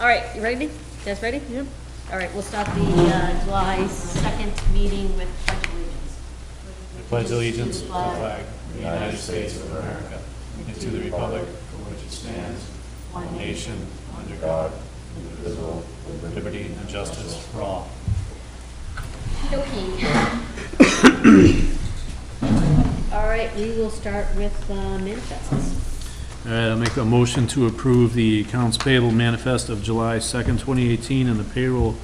All right, you ready? You guys ready? Yep. All right, we'll start the July 2nd meeting with pledge allegiance. I pledge allegiance to the flag of the United States of America and to the republic for which it stands, one nation, under God, indivisible, with liberty and justice for all. Okay. All right, we will start with manifests. All right, I'll make a motion to approve the accounts payable manifest of July 2nd, 2018, and the payroll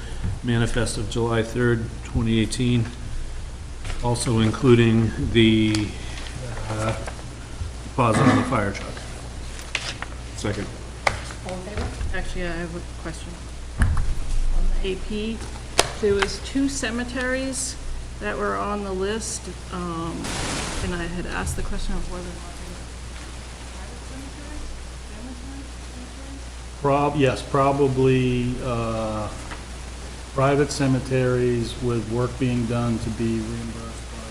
manifest of July 3rd, 2018, also including the deposit on the fire truck. Second. All in favor? Actually, I have a question. On the AP, there was 2 cemeteries that were on the list, and I had asked the question of whether or not they were private cemeteries, family cemeteries? Yes, probably private cemeteries with work being done to be reimbursed by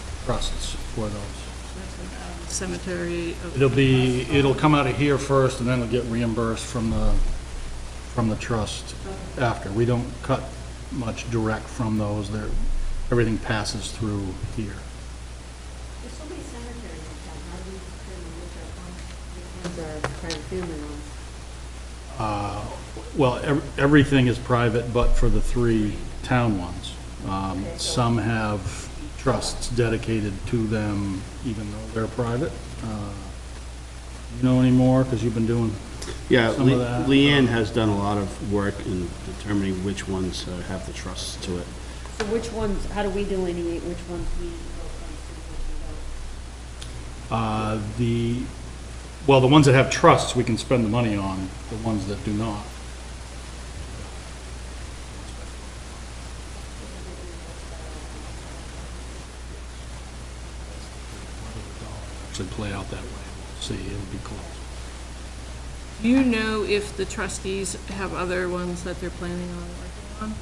the trusts for those. That's a cemetery of... It'll come out of here first, and then it'll get reimbursed from the trust after. We don't cut much direct from those. Everything passes through here. There's so many cemeteries in town, how do we determine which are private family ones? Well, everything is private, but for the 3 town ones. Some have trusts dedicated to them, even though they're private. You know any more, because you've been doing Yeah, some of that? Leanne has done a lot of work in determining which ones have the trusts to it. So which ones, how do we delineate which ones we vote Well, the ones that have trusts, we can spend the money on. The ones that do not. Should play out that way. We'll see, it'll be close. Do you know if the trustees have other ones that they're planning on working on?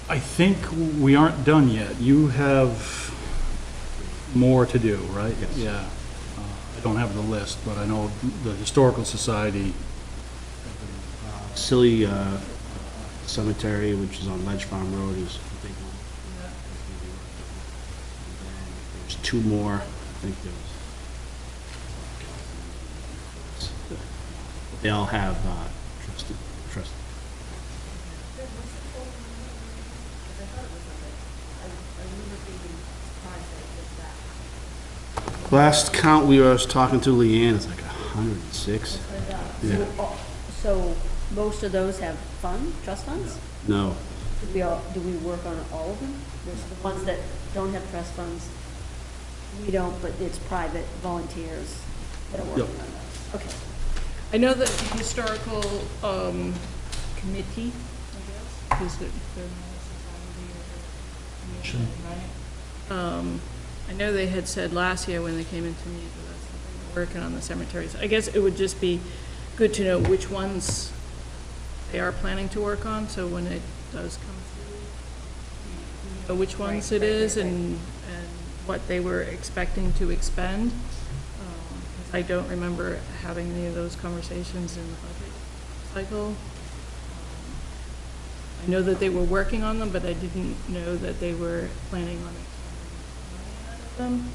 I think we aren't done yet. You have more to do, right? Yes. Yeah. I don't have the list, but I know the Historical Society. Silly Cemetery, which is on Ledge Farm Road, is a big one. There's 2 more. I think they all have trust. Last count we were talking to Leanne, it's like 106. Yeah. So most of those have trust funds? No. Do we work on all of them? There's the ones that don't have trust funds. We don't, but it's private volunteers that are working on those. Okay. I know that the historical committee, I guess, is it their commission, right? I know they had said last year when they came into me that that's something they're working on the cemeteries. I guess it would just be good to know which ones they are planning to work on, so when it does come through, you know which ones it is and what they were expecting to expend. I don't remember having any of those conversations in the budget cycle. I know that they were working on them, but I didn't know that they were planning on expending money out of them.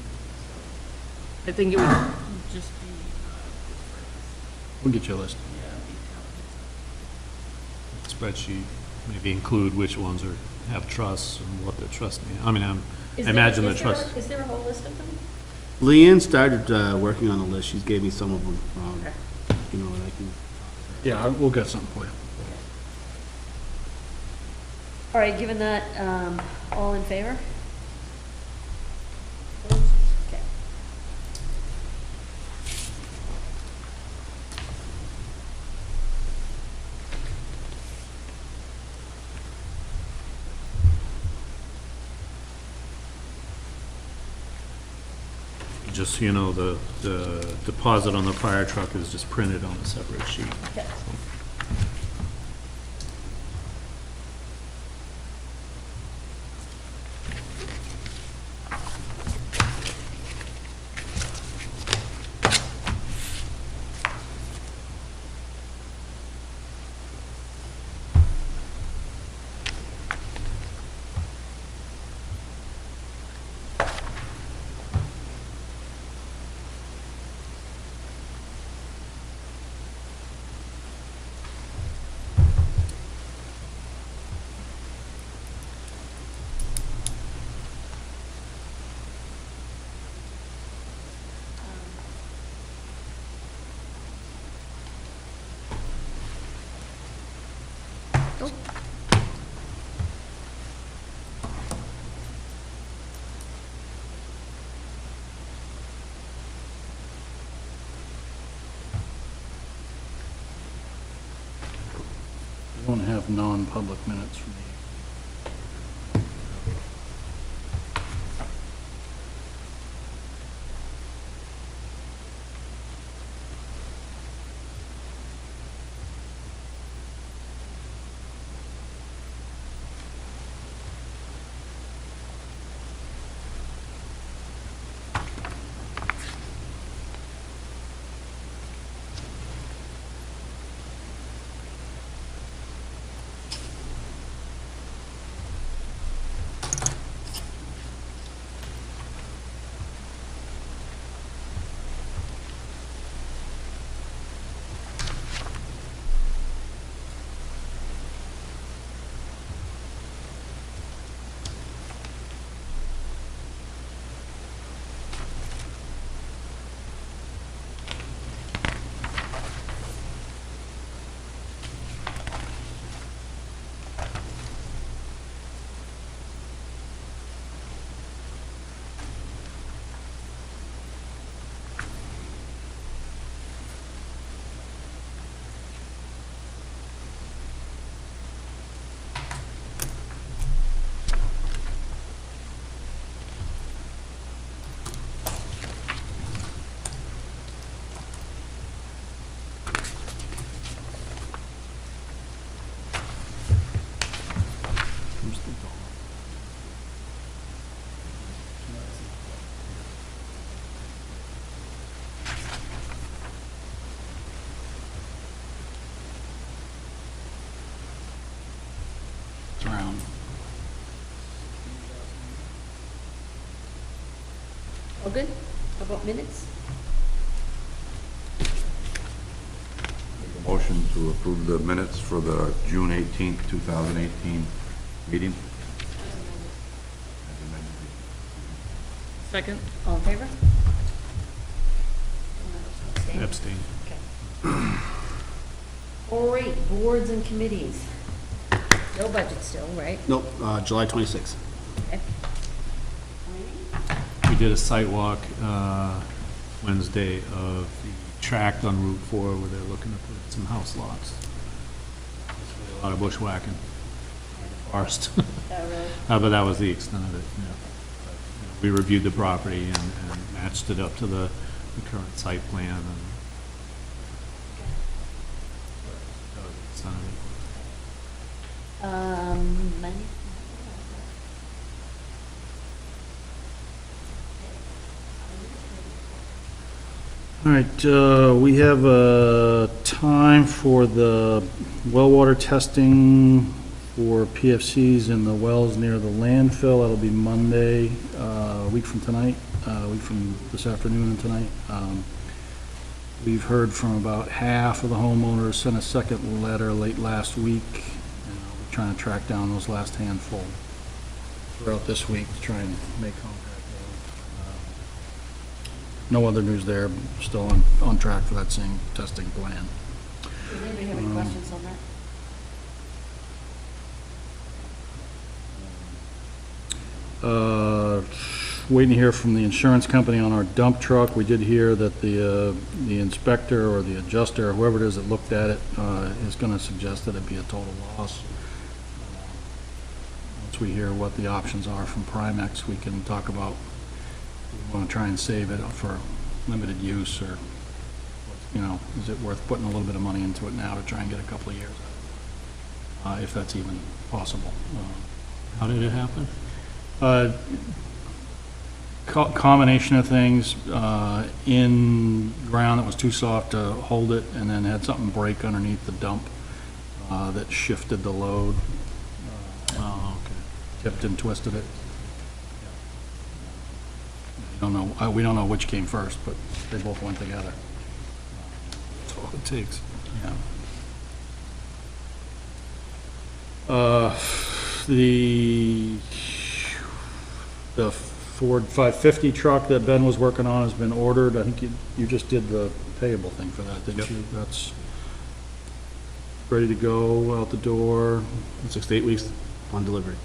I think it would just be. We'll get you a list. Spreadsheet, maybe include which ones have trusts and what the trust mean. I mean, I imagine the trust. Is there a whole list of them? Leanne started working on the list. She gave me some of them. You know, and I can. Yeah, we'll get something for you. All right, given that, all in favor? Okay. Just so you know, the deposit on the fire truck is just printed on a separate sheet. Okay. have non-public minutes from the round. All good? How about minutes? Motion to approve the minutes for the June 18th, 2018 meeting. As amended. Second? All in favor? Abstain? Abstain. Okay. All right, boards and committees. No budget still, right? Nope, July 26th. Okay. We did a site walk Wednesday of the tract on Route 4 where they're looking to put some house lots. A lot of bushwhacking. Forest. Really? But that was the extent of it, yeah. But, we reviewed the property and matched it up to the current site plan and that was the extent of it. Money? All right, we have a time for the well water testing for PFCs in the wells near the landfill. That'll be Monday, a week from tonight, a week from this afternoon and tonight. We've heard from about half of the homeowners, sent a second letter late last week. We're trying to track down those last handful throughout this week to try and make contact. No other news there, still on track for that same testing plan. Does anybody have any questions on that? Waiting to hear from the insurance company on our dump truck. We did hear that the inspector or the adjuster, or whoever it is that looked at it, is gonna suggest that it be a total loss. Once we hear what the options are from Primex, we can talk about if we wanna try and save it for limited use, or, you know, is it worth putting a little bit of money into it now to try and get a couple of years out of it, if that's even possible. How did it happen? Combination of things, in ground that was too soft to hold it, and then had something break underneath the dump that shifted the load, Oh, okay. tipped and twisted it. We don't know which came first, but they both went together. That's all it takes. Yeah. The Ford 550 truck that Ben was working on has been ordered. I think you just did the payable thing for that, didn't Yep. you? That's ready to go out the door. 6 to 8 weeks on delivery.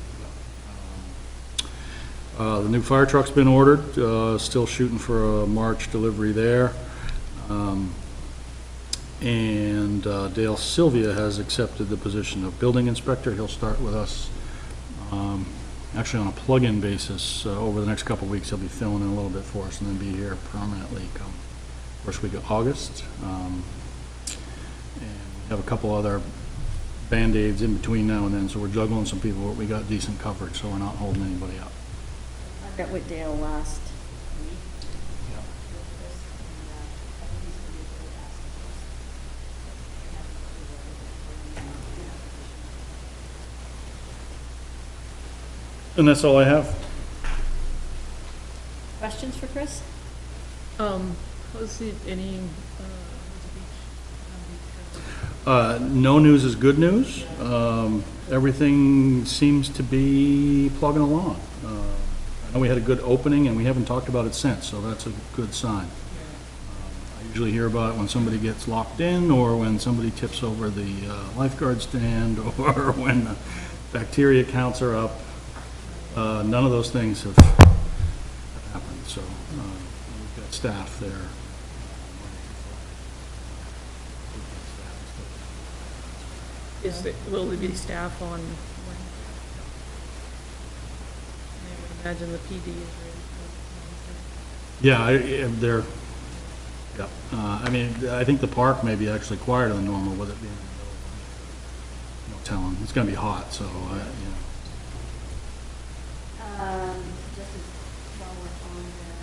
The new fire truck's been ordered, still shooting for a March delivery there. And Dale Sylvia has accepted the position of building inspector. He'll start with us, actually on a plug-in basis. Over the next couple of weeks, he'll be filling in a little bit for us and then be here permanently come first week of August. And we have a couple other Band-Aids in between now and then, so we're juggling some people, but we got decent coverage, so we're not holding anybody up. I met with Dale last week. And that's all I have. Questions for Chris? How's it, any, No news is good news. Everything seems to be plugging along. I know we had a good opening, and we haven't talked about it since, so that's a good sign. I usually hear about it when somebody gets locked in, or when somebody tips over the lifeguard stand, or when the bacteria counts are up. None of those things have happened, so we've got staff there. will there be staff on Wednesday? I would imagine the PD is ready for Yeah, they're, yeah. I mean, I think the park may be actually quieter than normal with it being in the middle of winter. No telling. It's going to be hot, so, you know. Just as while we're on the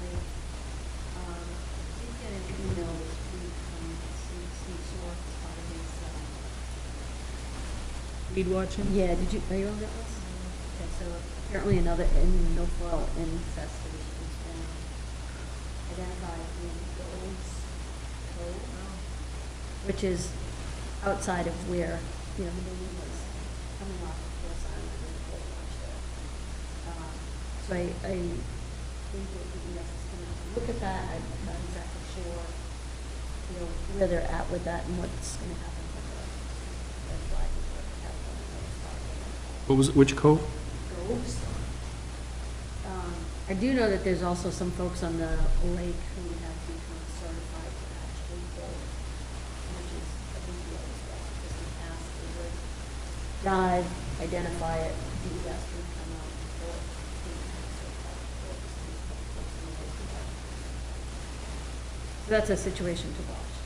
lake, did get an email this week from Steve Shore as part of his, Weed watching? yeah, are you on that list? Okay, so apparently another milfoil infestation has been identified in Gold's Cove, which is outside of where, the building was coming off of Forest Island and the Gold Watch there. So I think that the ES is going to look at that. I'm not exactly sure, where they're at with that and what's going to happen with the flag. What was it, which cove? Goes. I do know that there's also some folks on the lake who have become certified to actually go, which is a big deal as well, because in the past they would dive, identify it, DES would come out and pull it. So that's a situation to watch.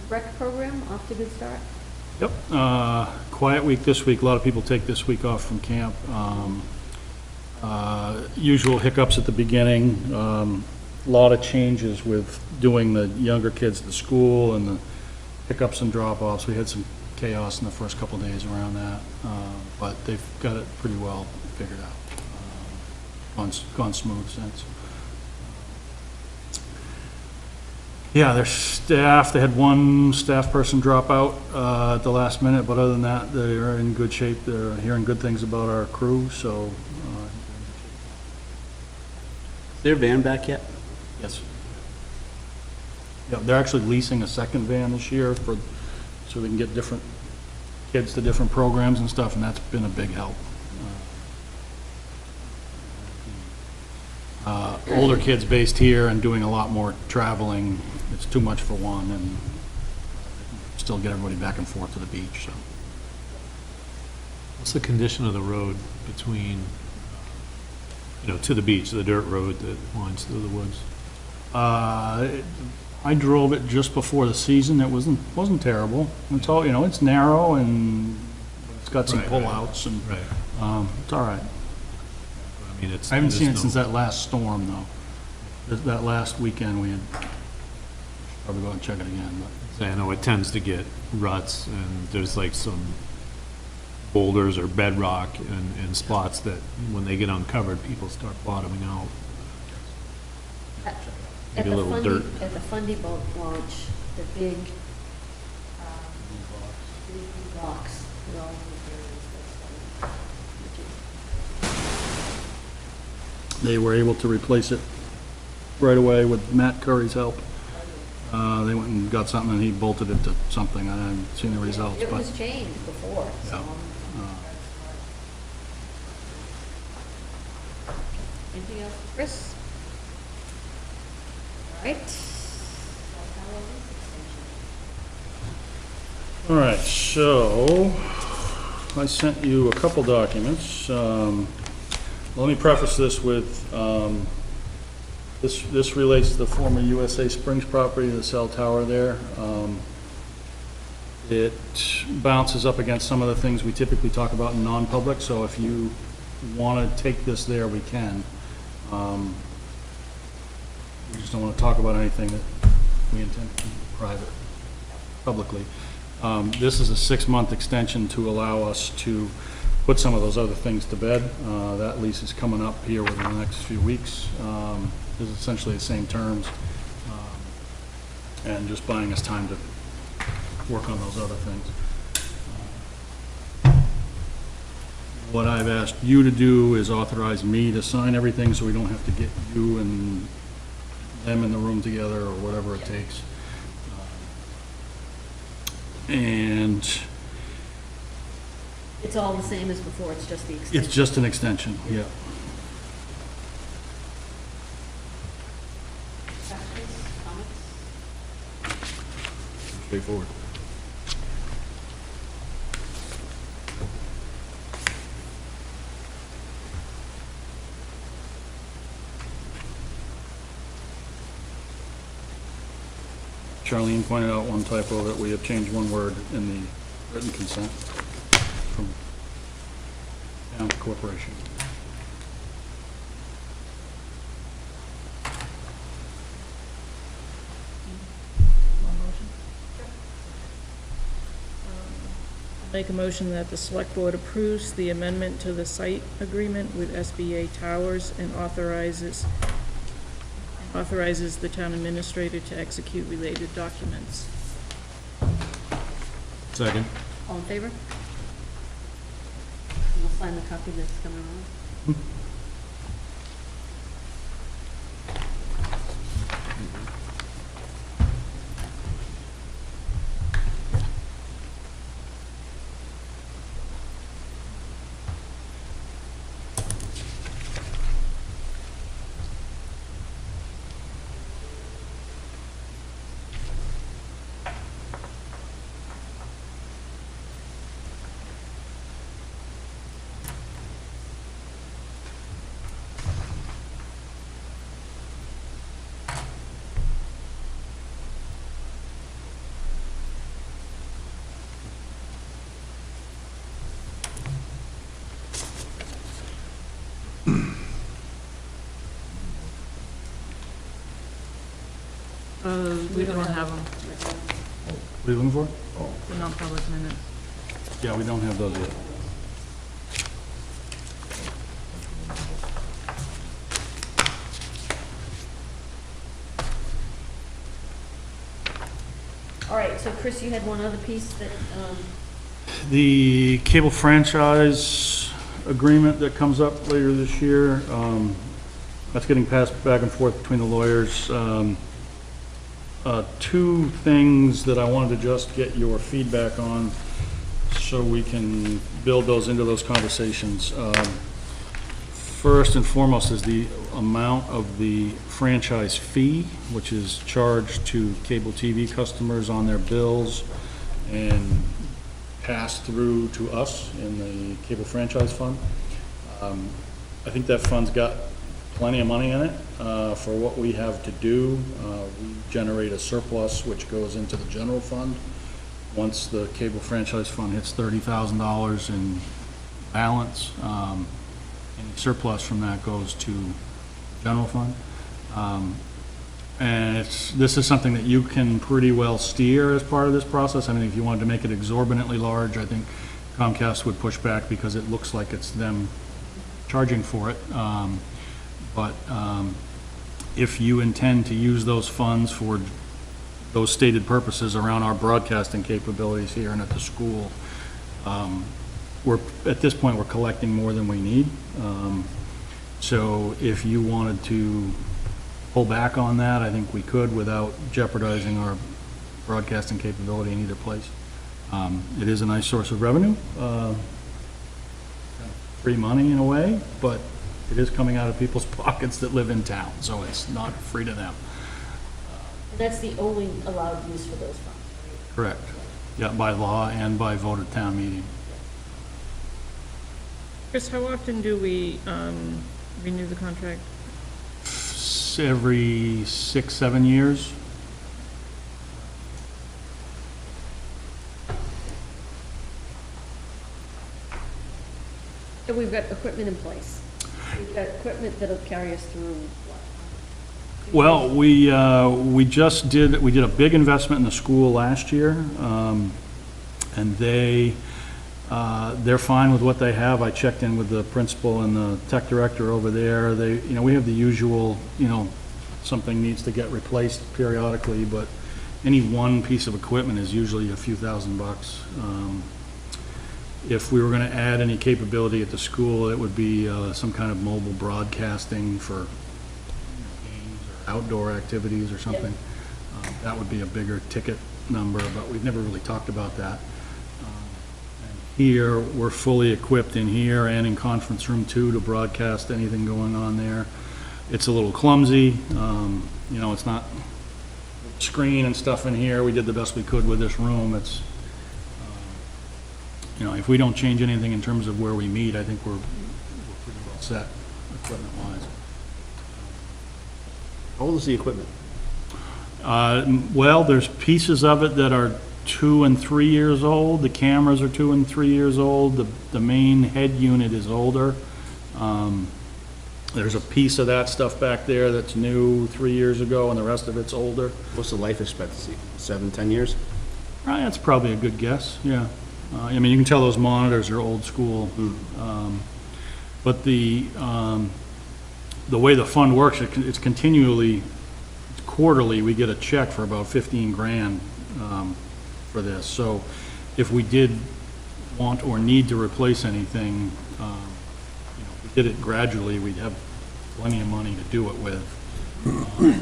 Rec program, off to a good start? Yep. Quiet week this week. A lot of people take this week off from camp. Usual hiccups at the beginning. A lot of changes with doing the younger kids to school and the pickups and drop-offs. We had some chaos in the first couple of days around that, but they've got it pretty well figured out. Gone smooth since. Yeah, their staff, they had one staff person drop out at the last minute, but other than that, they're in good shape. They're hearing good things about our crew, so. Is their van back yet? Yes. Yeah, they're actually leasing a second van this year so they can get different kids to different programs and stuff, and that's been a big help. Older kids based here and doing a lot more traveling, it's too much for one, and still get everybody back and forth to the beach, so. What's the condition of the road between, to the beach, the dirt road that winds through the woods? I drove it just before the season. It wasn't terrible. It's all, it's narrow and it's got some Right, pullouts and, Right. it's all right. I mean, I haven't seen it since that last storm, though. That last weekend, we had, probably go out and check it again, but. I know it tends to get ruts, and there's like some boulders or bedrock and spots that, when they get uncovered, people start bottoming out. At Maybe the a little dirt. At the Fundy boat launch, the big rocks, with all the areas They were able to replace it right away with Matt Curry's help. They went and got something and he bolted it to something. I haven't seen the results, It but. was changed before, so. Yeah. Anything else, Chris? Right? Cell tower lease extension. All right, so I sent you a couple documents. Let me preface this with, this relates to the former USA Springs property, the cell tower there. It bounces up against some of the things we typically talk about in non-public, so if you want to take this there, we can. We just don't want to talk about anything that we intend to keep private, publicly. This is a 6-month extension to allow us to put some of those other things to bed. That lease is coming up here within the next few weeks. It's essentially the same terms, and just buying us time to work on those other things. What I've asked you to do is authorize me to sign everything so we don't have to get you and them in the room together or whatever it takes. And It's all the same as before, it's just the extension. it's just an extension, yeah. Questions, comments? Straightforward. Charlene pointed out one typo, that we have changed one word in the written consent from town to corporation. Make a motion that the select board approves the amendment to the site agreement with SBA Towers and authorizes the town administrator to execute related documents. Second. All in favor? We'll sign the copy that's coming around. We don't have them, What are you looking for? the non-public minutes. Yeah, we don't have those yet. All right, so Chris, you had one other piece that, The cable franchise agreement that comes up later this year, that's getting passed back and forth between the lawyers. Two things that I wanted to just get your feedback on so we can build those into those conversations. First and foremost is the amount of the franchise fee, which is charged to cable TV customers on their bills and passed through to us in the cable franchise fund. I think that fund's got plenty of money in it for what we have to do. We generate a surplus which goes into the general fund. Once the cable franchise fund hits $30,000 in balance, any surplus from that goes to general fund. And this is something that you can pretty well steer as part of this process. I mean, if you wanted to make it exorbitantly large, I think Comcast would push back because it looks like it's them charging for it. But if you intend to use those funds for those stated purposes around our broadcasting capabilities here and at the school, at this point, we're collecting more than we need. So if you wanted to pull back on that, I think we could without jeopardizing our broadcasting capability in either place. It is a nice source of revenue, free money in a way, but it is coming out of people's pockets that live in town, so it's not free to them. That's the only allowed use for those funds, right? Correct. Yeah, by law and by vote at town meeting. Chris, how often do we renew the contract? Every 6, 7 years. So we've got equipment in place. We've got equipment that'll carry us through what? Well, we did a big investment in the school last year, and they're fine with what they have. I checked in with the principal and the tech director over there. We have the usual, something needs to get replaced periodically, but any one piece of equipment is usually a few $1,000s. If we were gonna add any capability at the school, it would be some kind of mobile broadcasting for games or outdoor activities or something. That would be a bigger ticket number, but we've never really talked about that. And here, we're fully equipped in here and in conference room 2 to broadcast anything going on there. It's a little clumsy, it's not screen and stuff in here. We did the best we could with this room. It's, if we don't change anything in terms of where we meet, I think we're pretty well set equipment-wise. How old is the equipment? Well, there's pieces of it that are 2 and 3 years old. The cameras are 2 and 3 years old. The main head unit is older. There's a piece of that stuff back there that's new 3 years ago, and the rest of it's older. What's the life expectancy? 7, 10 years? That's probably a good guess, yeah. You can tell those monitors are old school. But the way the fund works, it's continually, quarterly, we get a check for about 15 grand for this. So if we did want or need to replace anything, if we did it gradually, we'd have plenty of money to do it with. I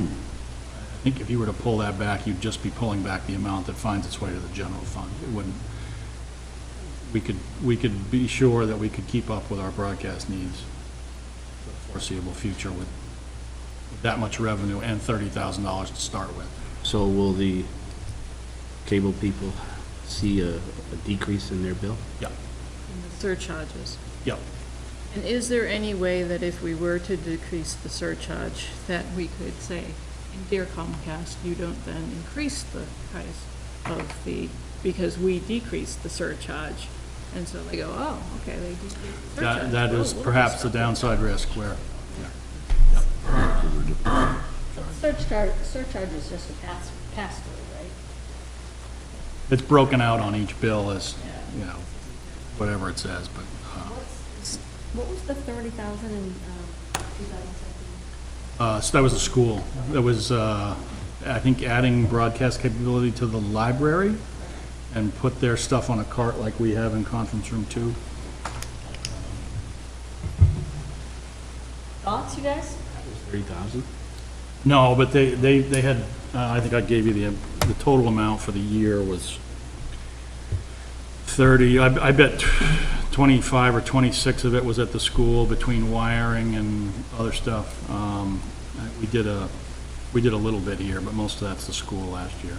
think if you were to pull that back, you'd just be pulling back the amount that finds its way to the general fund. It wouldn't. We could be sure that we could keep up with our broadcast needs for the foreseeable future with that much revenue and $30,000 to start with. So will the cable people see a decrease in their bill? Yeah. And the surcharges? Yeah. And is there any way that if we were to decrease the surcharge, that we could say, dear Comcast, you don't then increase the price of because we decreased the surcharge? And so they go, oh, okay, they decreased the surcharge. That is perhaps the downside risk where, Surcharge is just a pass-through, right? it's broken out on each bill as, whatever it says, but. What was the 30,000 in 2017? So that was the school. That was, I think, adding broadcast capability to the library and put their stuff on a cart like we have in conference room 2. Thoughts, you guys? 30,000? No, but they had, I think I gave you the total amount for the year was 30. I bet 25 or 26 of it was at the school between wiring and other stuff. We did a little bit here, but most of that's the school last year.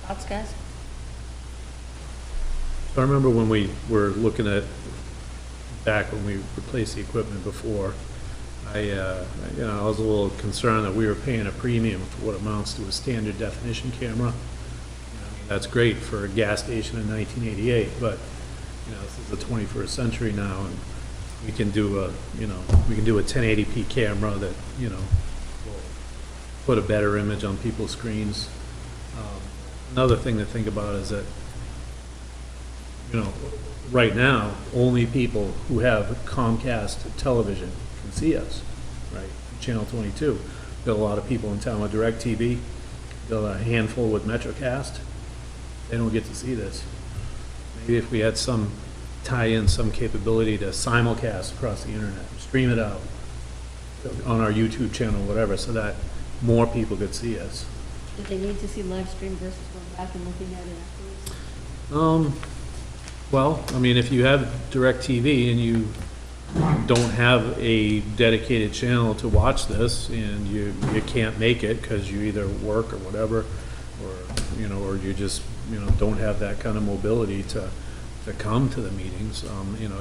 Thoughts, guys? I remember when we were looking at, back when we replaced the equipment before, I was a little concerned that we were paying a premium for what amounts to a standard definition camera. That's great for a gas station in 1988, but, this is the 21st century now, and we can do a 1080p camera that, will put a better image on people's screens. Another thing to think about is that, right now, only people who have Comcast television can see us, right? Channel 22. Got a lot of people in town with DirecTV. Got a handful with MetroCast. They don't get to see this. Maybe if we had some some capability to simulcast across the internet, stream it out on our YouTube channel, whatever, so that more people could see us. Did they need to see live stream versus going back and looking at it afterwards? Well, if you have DirecTV and you don't have a dedicated channel to watch this, and you can't make it because you either work or whatever, or, or you just, don't have that kind of mobility to come to the meetings,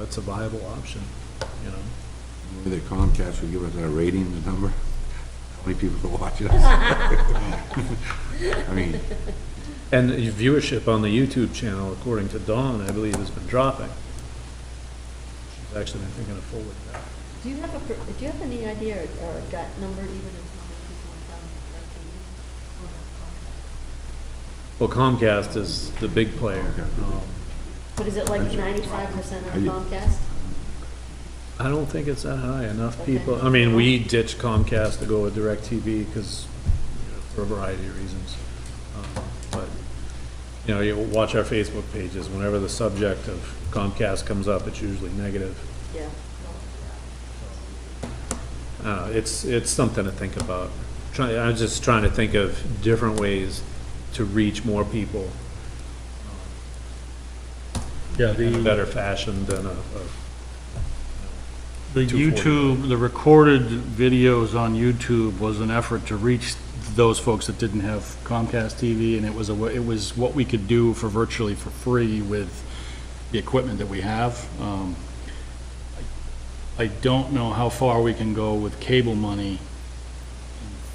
it's a viable option, Maybe the Comcast would give us a ratings number, how many people are watching us. I mean, And your viewership on the YouTube channel, according to Dawn, I believe, has been dropping. She's actually been thinking of forward that. Do you have any idea or a gut number even of how many people are on DirecTV? Well, Comcast is the big player. But is it like 95% on Comcast? I don't think it's that high. Enough Okay. people, I mean, we ditched Comcast to go with DirecTV because, for a variety of reasons. But, you watch our Facebook pages, whenever the subject of Comcast comes up, it's usually negative. Yeah. It's something to think about. I'm just trying to think of different ways to reach more people Yeah, in a better fashion than the 240. YouTube, the recorded videos on YouTube was an effort to reach those folks that didn't have Comcast TV, and it was what we could do for virtually for free with the equipment that we have. I don't know how far we can go with cable money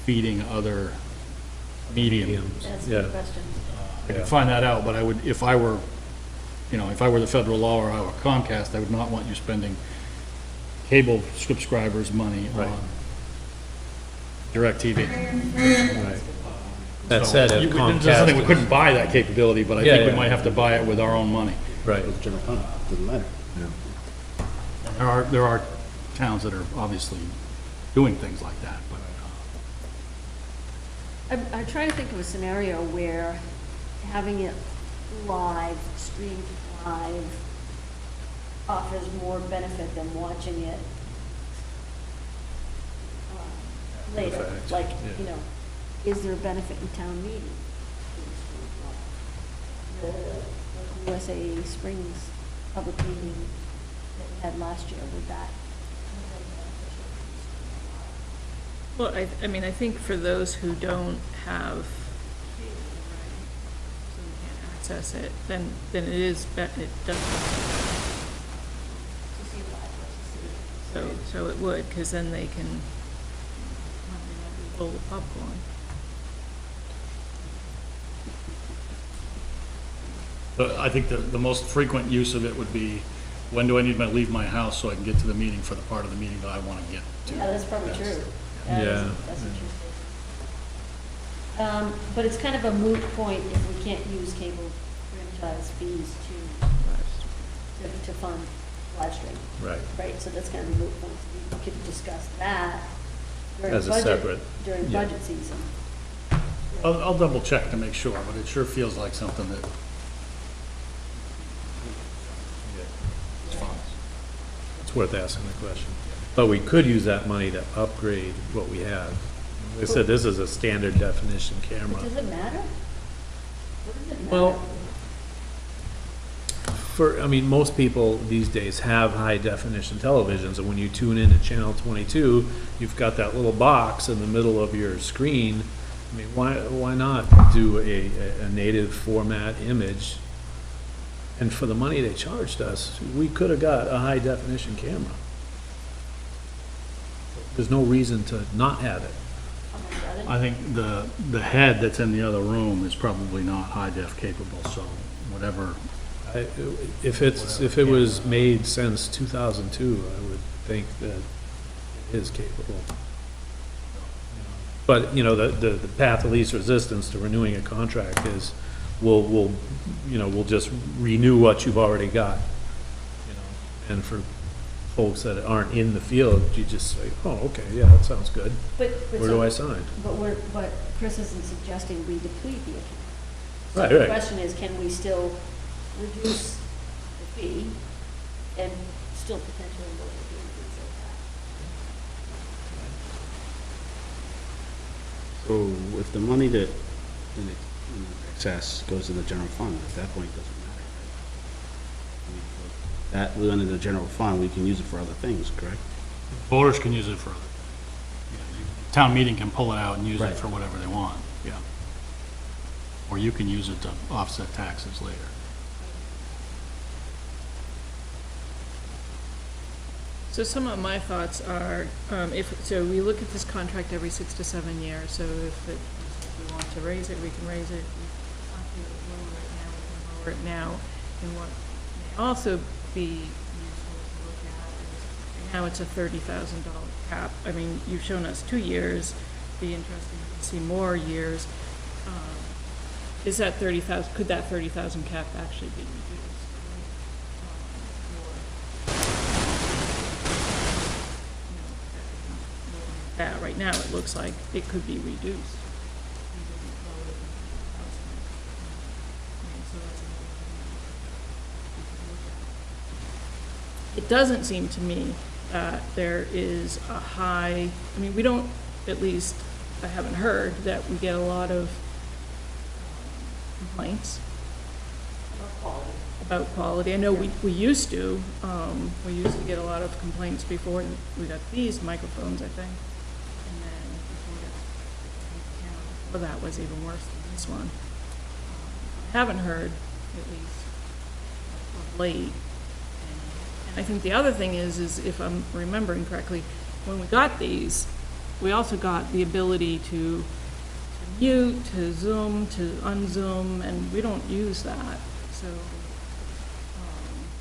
feeding other mediums. That's a Yeah. good question. I can find that out, but I would, if I were the federal law or I were Comcast, I would not want you spending cable subscribers' money Right. on DirecTV. Right. That said, if There's nothing, we Comcast, couldn't buy that capability, but I Yeah, think we yeah. might have to buy it with our own money. right, It's general fund, doesn't matter. There are towns that are obviously doing things like that, but, I'm trying to think of a scenario where having it live, streamed live, offers more benefit than watching it later. Fact, Like, yeah. Is there a benefit in town meeting? The USA Springs public meeting that we had last year, would that? Well, I mean, I think for those who don't have cable, right, so they can't access it, then it it does. So it would, because then they can have a bowl of popcorn. but I think the most frequent use of it would be, when do I need to leave my house so I can get to the meeting for the part of the meeting that I want to get to? Yeah, that's probably true. Yeah. That's a true statement. But it's kind of a moot point if we can't use cable franchise fees to fund live stream, right. right? So that's kind of a moot point. So we could discuss that during As a budget, separate, during yeah. budget season. I'll double check to make sure, but it sure feels like something that is fun. It's worth asking the question. But we could use that money to upgrade what we have. Like I said, this is a standard definition But camera. does it matter? What does it matter? Well, most people these days have high definition televisions, and when you tune in to channel 22, you've got that little box in the middle of your screen. I mean, why not do a native format image? And for the money they charged us, we could have got a high definition camera. There's no reason to not have it. Oh my God. I think the head that's in the other room is probably not high def capable, so whatever. If it was made since 2002, I would think that it is capable. But, the path of least resistance to renewing a contract is, we'll just renew what you've already got. And for folks that aren't in the field, you just say, oh, okay, yeah, that sounds good. But Where do I sign? But Chris isn't suggesting we deplete the account. So Right, the right. question is, can we still reduce the fee and still potentially look at doing things like that? So if the money that in excess goes to the general fund, at that point, it doesn't matter, right? I mean, that we're under the general fund, we can use it for other things, correct? Voters can use it for, town meeting can pull it out and use it Right. for whatever they want, yeah. Or you can use it to offset taxes later. So some of my thoughts are, so we look at this contract every 6 to 7 years, so if we want to raise it, we can raise it. If we want to lower it now, we can lower it now. And what may also be useful to look at is, right now it's a $30,000 cap. I mean, you've shown us 2 years, be interesting to see more years. Is that 30,000, could that 30,000 cap actually be reduced? That right now, it looks like it could be reduced. It doesn't seem to me that there is a high, I mean, we don't, at least, I haven't heard that we get a lot of complaints about quality. I know we used to get a lot of complaints before we got these microphones, I think. And then before that was even worse than this one. I haven't heard, at least of late. And I think the other thing is if I'm remembering correctly, when we got these, we also got the ability to mute, to zoom, to unzoom, and we don't use that. So,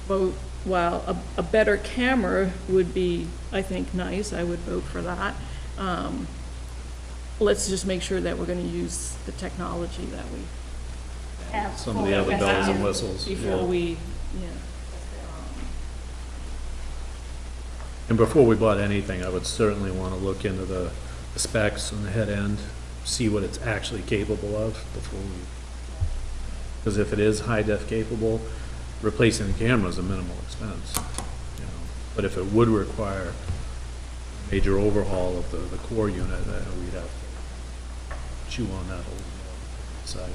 but while a better camera would be, I think, nice, I would vote for that. Let's just make sure that we're going to use the technology that we Have Some of the full other bells and effective- whistles. before yeah. we, And before we bought anything, I would certainly want to look into the specs on the head end, see what it's actually capable of before we, because if it is high def capable, replacing the camera is a minimal expense, you know. But if it would require a major overhaul of the core unit, we'd have to chew on that a little more. Decided.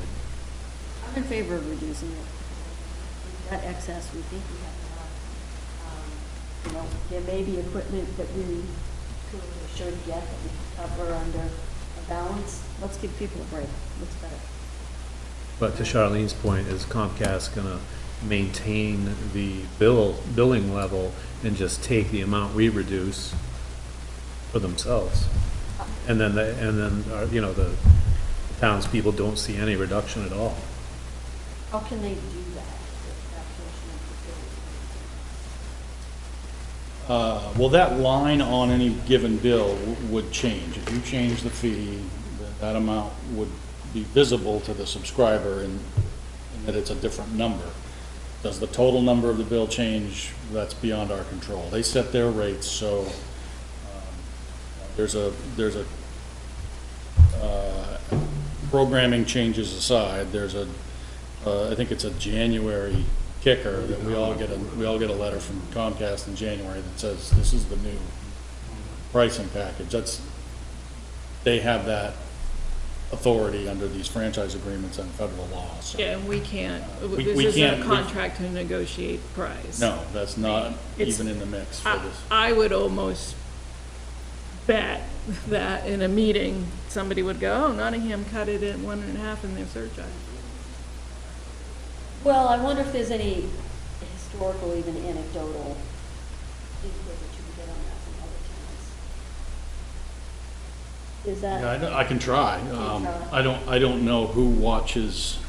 I'm in favor of reducing it. We've got excess, we think we have enough. You know, there may be equipment that we could or should get that we could cover under a balance. Let's give people a break, looks better. But to Charlene's point, is Comcast gonna maintain the billing level and just take the amount we reduce for themselves? And then you know, the townspeople don't see any reduction at all. How can they do that with that portion of the bill? Well, that line on any given bill would change. If you change the fee, that amount would be visible to the subscriber in that it's a different number. Does the total number of the bill change? That's beyond our control. They set their rates, so there's a programming changes aside, there's I think it's a January kicker that we all get a letter from Comcast in January that says this is the new pricing package. They have that authority under these franchise agreements and federal law. So. yeah, and we can't, We this isn't can't- a contract to negotiate price. No, that's not It's- even in the mix for this. I would almost bet that in a meeting, somebody would go, oh, Nottingham cut it at 1.5 in their surcharge. Well, I wonder if there's any historical, even anecdotal input that you can get on that from other towns. Is that? Yeah, I can try. try. I don't know who watches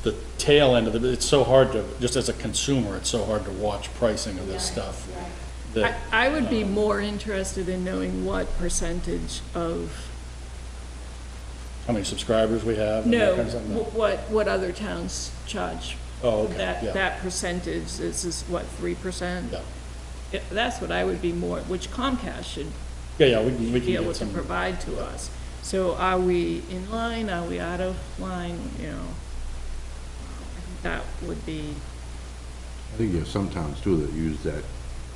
the tail end of it. It's so hard to, just as a consumer, it's so hard to watch pricing of this stuff. Right. That, I would be more interested in knowing what percentage of, how many subscribers we have? and that no, kind of stuff? No. what other towns charge. Oh, okay, yeah. That percentage is what, 3%? Yeah, That's what I would be more, which Comcast should yeah, we can be able get to some. provide to us. So are we in line, are we out of line, you know? I think that would be, I think there's some towns too that use that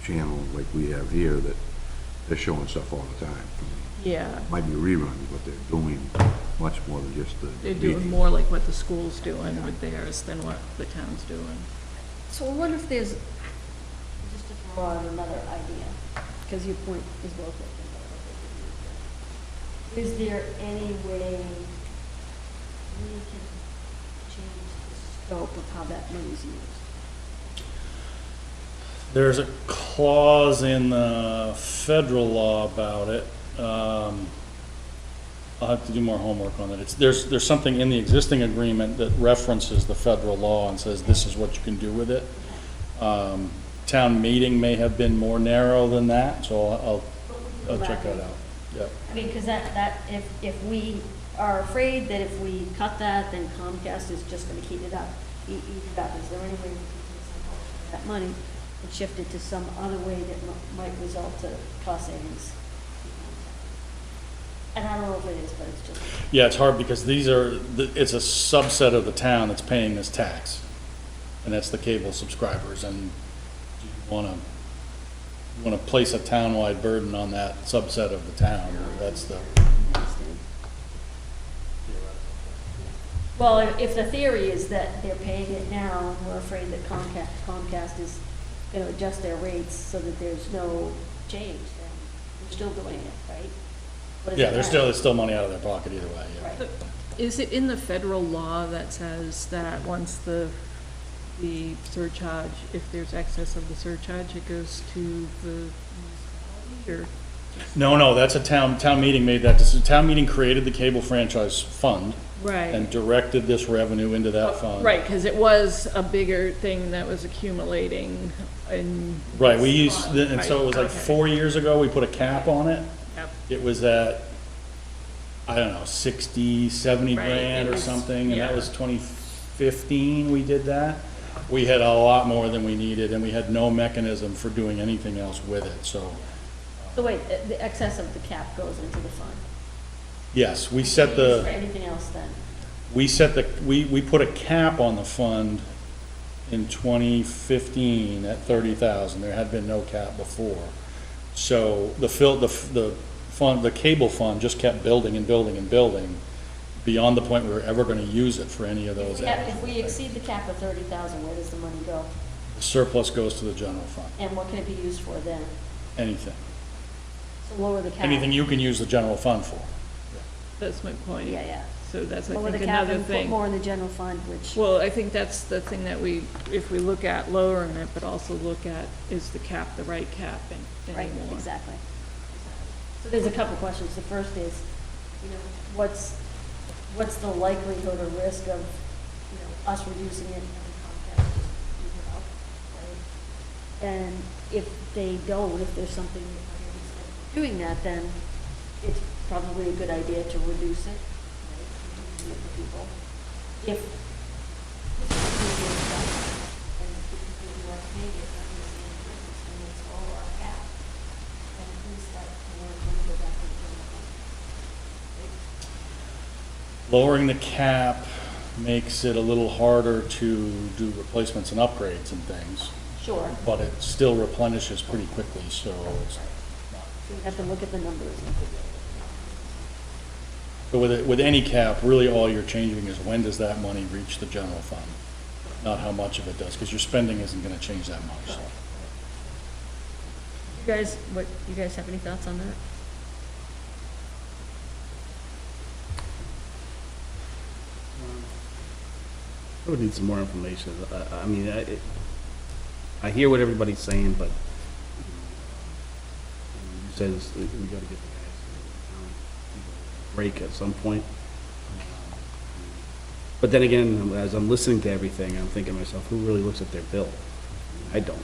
channel like we have here, that they're showing stuff all the time. yeah, Might be reruns, but they're doing much more than just the they're meeting. doing more like what the school's doing with theirs than what the town's doing. So I wonder if there's, just to throw out another idea, because your point is well taken. Is there any way we can change the scope of how that money is used? There's a clause in the federal law about it. I'll have to do more homework on it. There's something in the existing agreement that references the federal law and says this is what you can do with it. Town meeting may have been more narrow than that, so I'll check that out. Yeah. I mean, because that, if we are afraid that if we cut that, then Comcast is just gonna keep it up, eat it up, is there any way we can take some portion of that money and shift it to some other way that might result to cost savings? And I don't know if it is, but it's just. Yeah, it's hard because it's a subset of the town that's paying this tax. And that's the cable subscribers, and you wanna place a townwide burden on that subset of the town, that's the. Well, if the theory is that they're paying it now, and we're afraid that Comcast is gonna adjust their rates so that there's no change, then we're still doing it, right? What does Yeah, it there's matter? still money out of their pocket either way, yeah. Right. Is it in the federal law that says that once the surcharge, if there's excess of the surcharge, it goes to the municipality, or? No, that's a town meeting made that decision. Town meeting created the cable franchise fund Right. and directed this revenue into that fund. Right, because it was a bigger thing that was accumulating in. Right, we used, and so it was like Okay. 4 years ago, we put a cap on it. Yep. It was at, I don't know, 60, 70 Right, grand it or was- something, and that yeah. was 2015 we did that. We had a lot more than we needed, and we had no mechanism for doing anything else with it, so, So wait, the excess of the cap goes into the fund? yes, we set For the, anything else then? we put a cap on the fund in 2015 at 30,000, there had been no cap before. So the fund, the cable fund just kept building and building and building beyond the point we were ever gonna use it for any of those. If we exceed the cap of 30,000, where does the money go? The surplus goes to the general fund, And what can it be used for then? anything. So lower the cap? Anything you can use the general fund for. That's my point. Yeah. So that's, I Lower the think, cap another and put thing. more in the general fund, which, Well, I think that's the thing that if we look at lowering it, but also look at, is the cap the right cap right, anymore? exactly. So there's a couple questions. The first is, what's the likelihood or risk of, us reducing it and Comcast just use it up, right? And if they don't, if there's something doing that, then it's probably a good idea to reduce it, right? Reducing it for people. If this is being done, and if people who are paying it are going to see any difference, and it's all our cap, then at least that can go back to the general fund. Lowering the cap makes it a little harder to do replacements and upgrades and things, Sure, but it still replenishes pretty quickly, so it's so you have to look at the numbers. but with any cap, really all you're changing is when does that money reach the general fund, not how much of it does, because your spending isn't gonna change that much, so. You guys have any thoughts on that? I would need some more information. I mean, I hear what everybody's saying, but you said we gotta get the guys a break at some point. But then again, as I'm listening to everything, I'm thinking to myself, who really looks at their bill? I don't.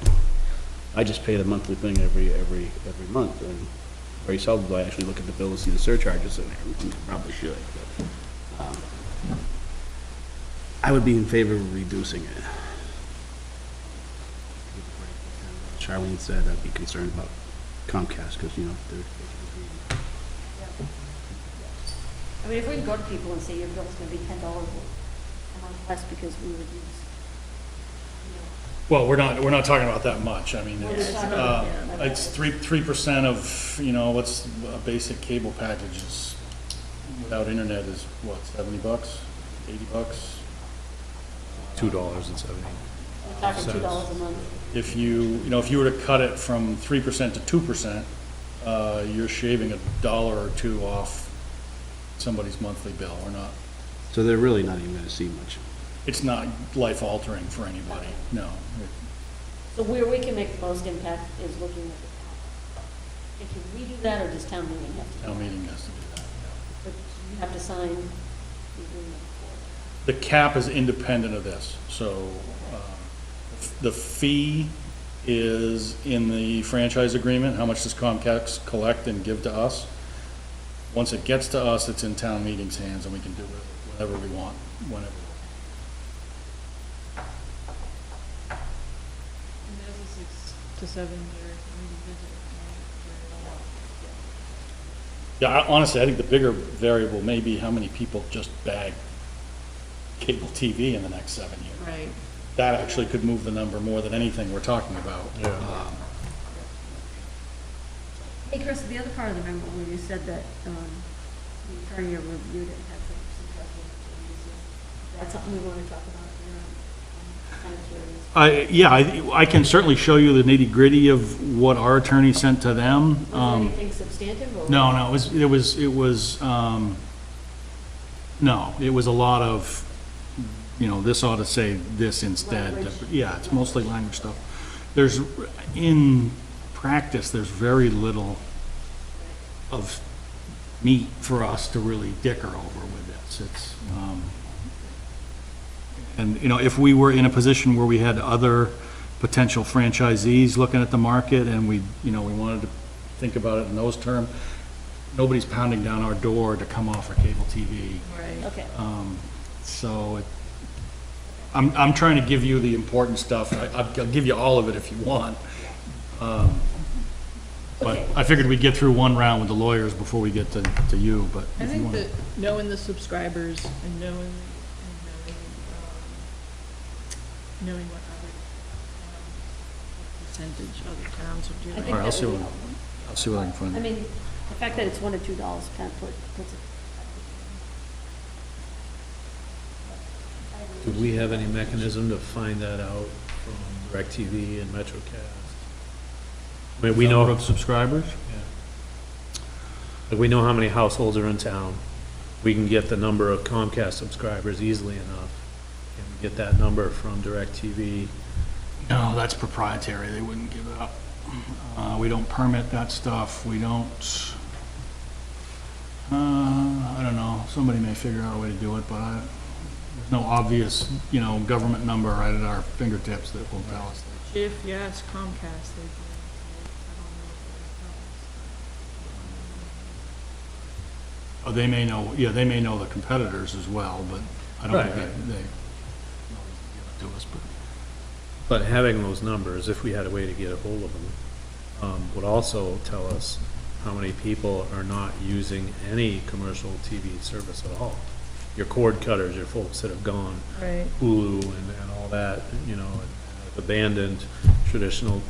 I just pay the monthly thing every month, and very seldom do I actually look at the bill to see the surcharges in there. Probably should, but, I would be in favor of reducing it. Charlene said I'd be concerned about Comcast, because, they're. I mean, if we can go to people and say your bill's gonna be $10 a month less because we reduce, Well, we're not talking about that much, I mean, We're it's, talking about- yeah. it's 3% of, what's a basic cable package is, without internet is what, $70, $80? $2.70. We're talking $2 a month. If if you were to cut it from 3% to 2%, you're shaving $1 or $2 off somebody's monthly bill, or not. So they're really not even gonna see much. It's not life-altering for anybody, no. So where we can make the most impact is looking at the town. And can we do that, or does town meeting have to do Town that? meeting has to do that. But you have to sign the agreement before. The cap is independent of this, so the fee is in the franchise agreement, how much does Comcast collect and give to us? Once it gets to us, it's in town meeting's hands, and we can do it whenever we want, whenever. And that's a 6 to 7 year revisit, Yeah, honestly, I think the bigger variable may be how many people just bag cable TV in the next 7 years. right? That actually could move the number more than anything we're talking about. Hey, Chris, the other part of the memo, where you said that the attorney reviewed it, had some suggestions, is that something we want to talk about here? I'm kind of curious. Yeah, I can certainly show you the nitty-gritty of what our attorney sent to them. Was there anything substantive, or? No, no, it was a lot of, this ought to say this instead. Language. Yeah, it's mostly language stuff. In practice, there's very little of meat for us to really dicker over with this. It's, and, if we were in a position where we had other potential franchisees looking at the market and we wanted to think about it in those terms, nobody's pounding down our door to come offer cable TV. Right. Okay, So I'm trying to give you the important stuff. I'll give you all of it if you want. But Okay. I figured we'd get through one round with the lawyers before we get to you, but I if you think want. that knowing the subscribers and knowing knowing what other percentage other towns are I doing. think All right, that I'll see would what, be helpful. I'll see what I can find. I mean, the fact that it's $1 or $2 kind of puts it. Do we have any mechanism to find that out from DirecTV and MetroCast? I mean, we Number know, of subscribers? like, we know how many households are in town. We can get the number of Comcast subscribers easily enough. Can we get that number from DirecTV? No, that's proprietary. They wouldn't give it up. We don't permit that stuff. We don't, I don't know. Somebody may figure out a way to do it, but there's no obvious, government number right at our fingertips that will tell us. If you ask Comcast, they do. Oh, they may know, yeah, they may know the competitors as well, but I don't think Right. they give it to us, but. But having those numbers, if we had a way to get a hold of them, would also tell us how many people are not using any commercial TV service at all. Your cord cutters, your folks that have gone Right. Hulu and all that, abandoned traditional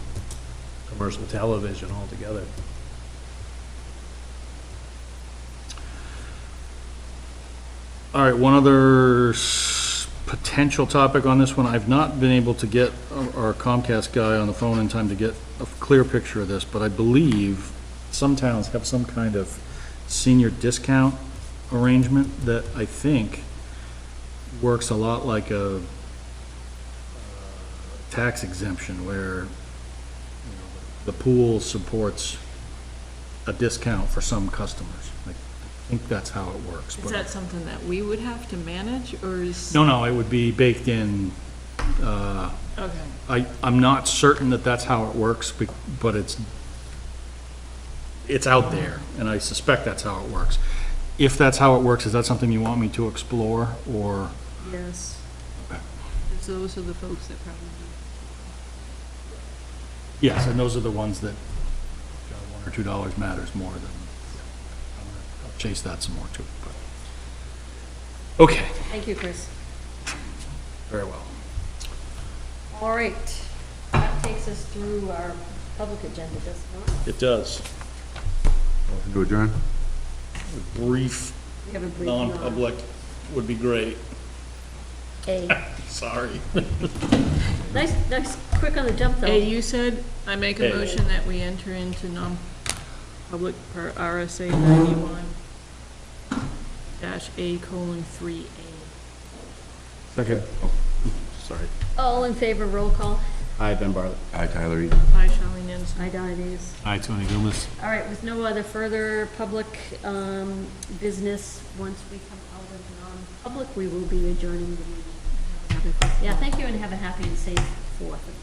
commercial television altogether. All right, one other potential topic on this one. I've not been able to get our Comcast guy on the phone in time to get a clear picture of this, but I believe some towns have some kind of senior discount arrangement that I think works a lot like a tax exemption where the pool supports a discount for some customers. I think that's how it works. Is but- that something that we would have to manage, or is? No, it would be baked in. Okay. I'm not certain that that's how it works, but it's out there, and I suspect that's how it works. If that's how it works, is that something you want me to explore, or? Yes. Okay. 'Cause those are the folks that probably. Yes, and those are the ones that $1 or $2 matters more than, I'll chase that some more too, but. Okay, Thank you, Chris. very well. All right, that takes us through our public agenda, does it not? It does. Motion to adjourn? Brief, We have a brief non- non-public would be great. A. Sorry. Nice, quick on the jump, though. Hey, you said, I make a A. motion that we enter into non-public per RSA 91 dash A:3A. Second. Sorry. All in favor, roll call. Hi, Ben Bartlett. Hi, Tyler Eady. Hi, Charlene Anderson. Aye, Donna Davis. Aye, Tony Gillis. All right, with no other further public business, once we come out of non-public, we will be adjourning the meeting. Yeah, thank you, and have a happy and safe 4th of